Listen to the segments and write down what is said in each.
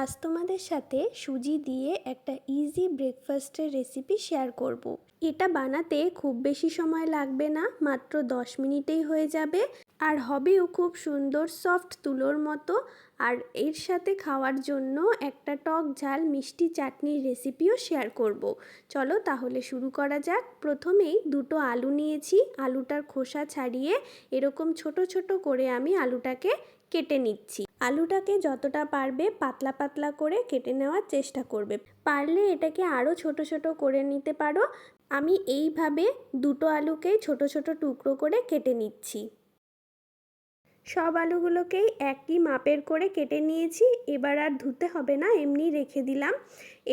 আজ তোমাদের সাথে সুজি দিয়ে একটা ইজি ব্রেকফাস্টের রেসিপি শেয়ার করব। এটা বানাতে খুব বেশি সময় লাগবে না, মাত্র 10 মিনিটেই হয়ে যাবে আর হবেও খুব সুন্দর সফট তুলোর মতো। আর এর সাথে খাওয়ার জন্য একটা টক ঝাল মিষ্টি চাটনির রেসিপিও শেয়ার করব। চলো তাহলে শুরু করা যাক। প্রথমেই দুটো আলু নিয়েছি, আলুটার খোসা ছাড়িয়ে এরকম ছোট ছোট করে আমি আলুটাকে কেটে নিচ্ছি। আলুটাকে যতটা পারবে পাতলা পাতলা করে কেটে নেওয়ার চেষ্টা করবে, পারলে এটাকে আরও ছোট ছোট করে নিতে পারো। আমি এইভাবে দুটো আলুকেই ছোট ছোট টুকরো করে কেটে নিচ্ছি। সব আলুগুলোকেই একই মাপের করে কেটে নিয়েছি, এবার আর ধুতে হবে না, এমনি রেখে দিলাম।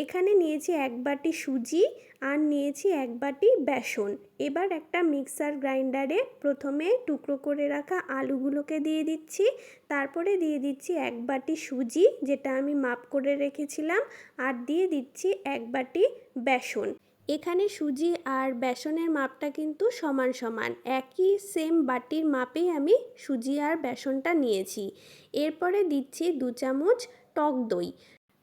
এখানে নিয়েছি 1 বাটি সুজি আর নিয়েছি 1 বাটি বেসন। এবার একটা মিক্সার গ্রাইন্ডারে প্রথমে টুকরো করে রাখা আলুগুলোকে দিয়ে দিচ্ছি, তারপরে দিয়ে দিচ্ছি 1 বাটি সুজি যেটা আমি মাপ করে রেখেছিলাম, আর দিয়ে দিচ্ছি 1 বাটি বেসন। এখানে সুজি আর বেসনের মাপটা কিন্তু সমান সমান, একই সেম বাটির মাপেই আমি সুজি আর বেসনটা নিয়েছি। এরপরে দিচ্ছি 2 চামচ টক দই।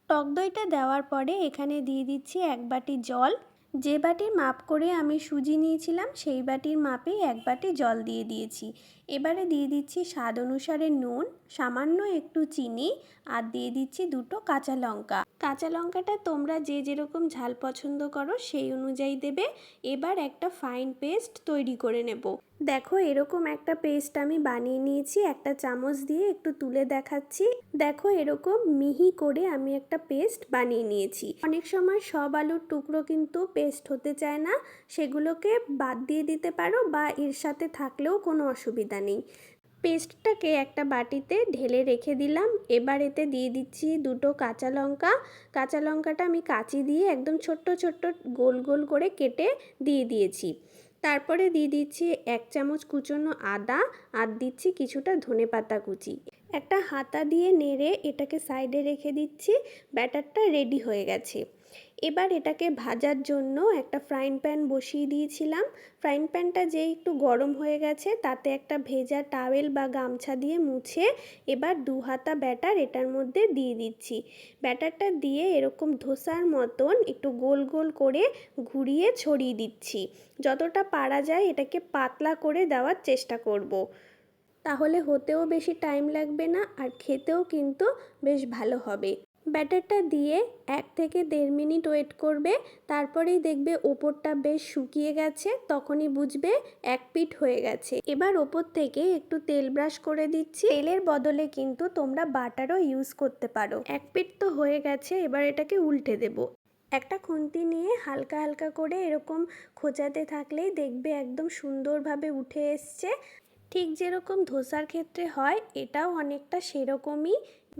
টক দইটা দেওয়ার পরে এখানে দিয়ে দিচ্ছি 1 বাটি জল। যে বাটির মাপ করে আমি সুজি নিয়েছিলাম সেই বাটির মাপেই 1 বাটি জল দিয়ে দিয়েছি। এবারে দিয়ে দিচ্ছি স্বাদ অনুসারে নুন, সামান্য একটু চিনি, আর দিয়ে দিচ্ছি 2টো কাঁচা লঙ্কা। কাঁচা লঙ্কাটা তোমরা যে যেরকম ঝাল পছন্দ করো সেই অনুযায়ী দেবে। এবার একটা ফাইন পেস্ট তৈরি করে নেব। দেখো এরকম একটা পেস্ট আমি বানিয়ে নিয়েছি, একটা চামচ দিয়ে একটু তুলে দেখাচ্ছি। দেখো এরকম মিহি করে আমি একটা পেস্ট বানিয়ে নিয়েছি। অনেক সময় সব আলুর টুকরো কিন্তু পেস্ট হতে চায় না, সেগুলোকে বাদ দিয়ে দিতে পারো বা এর সাথে থাকলেও কোনো অসুবিধা নেই। পেস্টটাকে একটা বাটিতে ঢেলে রেখে দিলাম। এবার এতে দিয়ে দিচ্ছি 2টো কাঁচা লঙ্কা। কাঁচা লঙ্কাটা আমি কাঁচি দিয়ে একদম ছোট্ট ছোট্ট গোল গোল করে কেটে দিয়ে দিয়েছি। তারপরে দিয়ে দিচ্ছি 1 চামচ কুচনো আদা, আর দিচ্ছি কিছুটা ধনেপাতা কুচি। একটা হাতা দিয়ে নেড়ে এটাকে সাইডে রেখে দিচ্ছি। ব্যাটারটা রেডি হয়ে গেছে। এবার এটাকে ভাজার জন্য একটা ফ্রাইং প্যান বসিয়ে দিয়েছিলাম। ফ্রাইং প্যানটা যেই একটু গরম হয়ে গেছে তাতে একটা ভেজা টাওয়েল বা গামছা দিয়ে মুছে এবার 2 হাতা ব্যাটার এটার মধ্যে দিয়ে দিচ্ছি। ব্যাটারটা দিয়ে এরকম ধোসার মতন একটু গোল গোল করে ঘুরিয়ে ছড়িয়ে দিচ্ছি। যতটা পারা যায় এটাকে পাতলা করে দেওয়ার চেষ্টা করব, তাহলে হতেও বেশি টাইম লাগবে না আর খেতেও কিন্তু বেশ ভালো হবে। ব্যাটারটা দিয়ে 1 থেকে 1.5 মিনিট ওয়েট করবে, তারপরেই দেখবে ওপরটা বেশ শুকিয়ে গেছে, তখনই বুঝবে এক পিঠ হয়ে গেছে। এবার ওপর থেকে একটু তেল ব্রাশ করে দিচ্ছি। তেলের বদলে কিন্তু তোমরা বাটারও ইউজ করতে পারো। এক পিঠ তো হয়ে গেছে, এবার এটাকে উল্টে দেব। একটা খুন্তি নিয়ে হালকা হালকা করে এরকম খোঁচাতে থাকলেই দেখবে একদম সুন্দরভাবে উঠে এসছে। ঠিক যেরকম ধোসার ক্ষেত্রে হয় এটাও অনেকটা সেরকমই।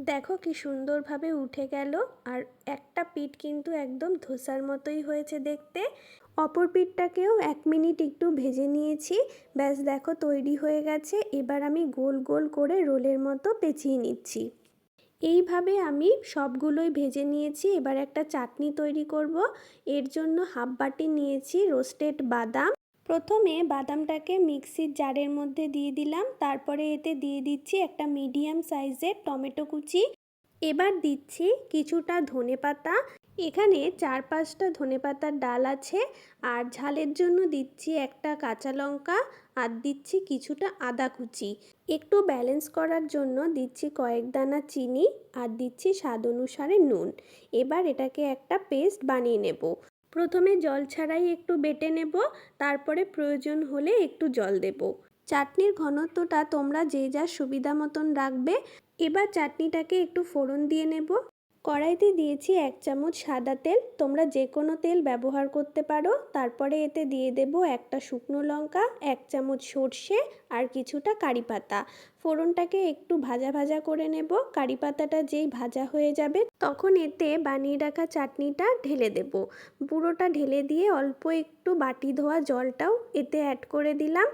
দেখো কি সুন্দরভাবে উঠে গেল, আর একটা পিঠ কিন্তু একদম ধোসার মতোই হয়েছে দেখতে। অপর পিঠটাকেও 1 মিনিট একটু ভেজে নিয়েছি। ব্যাস দেখো তৈরি হয়ে গেছে। এবার আমি গোল গোল করে রোলের মতো পেঁচিয়ে নিচ্ছি। এইভাবে আমি সবগুলোই ভেজে নিয়েছি। এবার একটা চাটনি তৈরি করব। এর জন্য হাফ বাটি নিয়েছি রোস্টেড বাদাম। প্রথমে বাদামটাকে মিক্সির জারের মধ্যে দিয়ে দিলাম, তারপরে এতে দিয়ে দিচ্ছি একটা মিডিয়াম সাইজের টমেটো কুচি। এবার দিচ্ছি কিছুটা ধনেপাতা। এখানে 4-5টা ধনেপাতার ডাল আছে। আর ঝালের জন্য দিচ্ছি একটা কাঁচা লঙ্কা, আর দিচ্ছি কিছুটা আদা কুচি। একটু ব্যালেন্স করার জন্য দিচ্ছি কয়েক দানা চিনি, আর দিচ্ছি স্বাদ অনুসারে নুন। এবার এটাকে একটা পেস্ট বানিয়ে নেব। প্রথমে জল ছাড়াই একটু বেটে নেব, তারপরে প্রয়োজন হলে একটু জল দেব। চাটনির ঘনত্বটা তোমরা যে যার সুবিধা মতন রাখবে। এবার চাটনিটাকে একটু ফোড়ন দিয়ে নেব। কড়াইতে দিয়েছি 1 চামচ সাদা তেল, তোমরা যে কোনো তেল ব্যবহার করতে পারো। তারপরে এতে দিয়ে দেব একটা শুকনো লঙ্কা, 1 চামচ সর্ষে, আর কিছুটা কারি পাতা। ফোড়নটাকে একটু ভাজা ভাজা করে নেব। কারি পাতাটা যেই ভাজা হয়ে যাবে তখন এতে বানিয়ে রাখা চাটনিটা ঢেলে দেব। পুরোটা ঢেলে দিয়ে অল্প একটু বাটি ধোয়া জলটাও এতে অ্যাড করে দিলাম।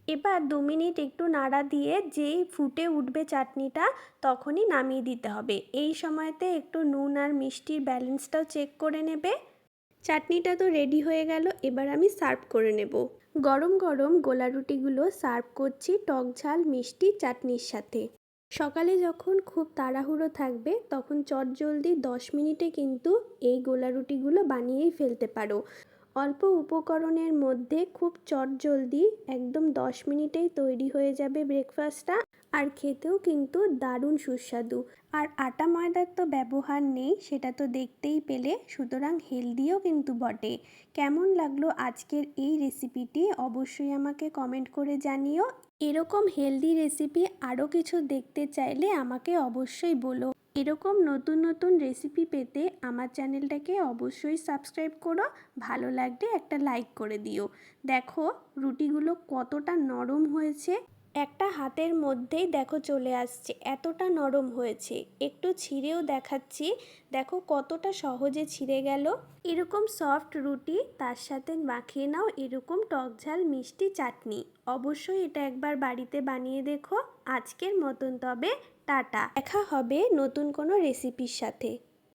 এবার 2 মিনিট একটু নাড়া দিয়ে যেই ফুটে উঠবে চাটনিটা তখনই নামিয়ে দিতে হবে। এই সময়তে একটু নুন আর মিষ্টির ব্যালেন্সটাও চেক করে নেবে। চাটনিটা তো রেডি হয়ে গেল, এবার আমি সার্ভ করে নেব। গরম গরম গোলা রুটিগুলো সার্ভ করছি টক ঝাল মিষ্টি চাটনির সাথে। সকালে যখন খুব তাড়াহুড়ো থাকবে তখন চটজলদি 10 মিনিটে কিন্তু এই গোলা রুটিগুলো বানিয়েই ফেলতে পারো। অল্প উপকরণের মধ্যে খুব চটজলদি একদম 10 মিনিটেই তৈরি হয়ে যাবে ব্রেকফাস্টটা। আর খেতেও কিন্তু দারুণ সুস্বাদু। আর আটা ময়দার তো ব্যবহার নেই, সেটা তো দেখতেই পেলে, সুতরাং হেলদিও কিন্তু বটে। কেমন লাগলো আজকের এই রেসিপিটি অবশ্যই আমাকে কমেন্ট করে জানিও। এরকম হেলদি রেসিপি আরও কিছু দেখতে চাইলে আমাকে অবশ্যই বলো। এরকম নতুন নতুন রেসিপি পেতে আমার চ্যানেলটাকে অবশ্যই সাবস্ক্রাইব করো। ভালো লাগলে একটা লাইক করে দিও। দেখো রুটিগুলো কতটা নরম হয়েছে, একটা হাতের মধ্যেই দেখো চলে আসছে, এতটা নরম হয়েছে। একটু ছিঁড়েও দেখাচ্ছি, দেখো কতটা সহজে ছিঁড়ে গেল। এরকম সফট রুটি তার সাথে মাখিয়ে নাও এরকম টক ঝাল মিষ্টি চাটনি। অবশ্যই এটা একবার বাড়িতে বানিয়ে দেখো। আজকের মতন তবে টাটা, দেখা হবে নতুন কোনো রেসিপির সাথে।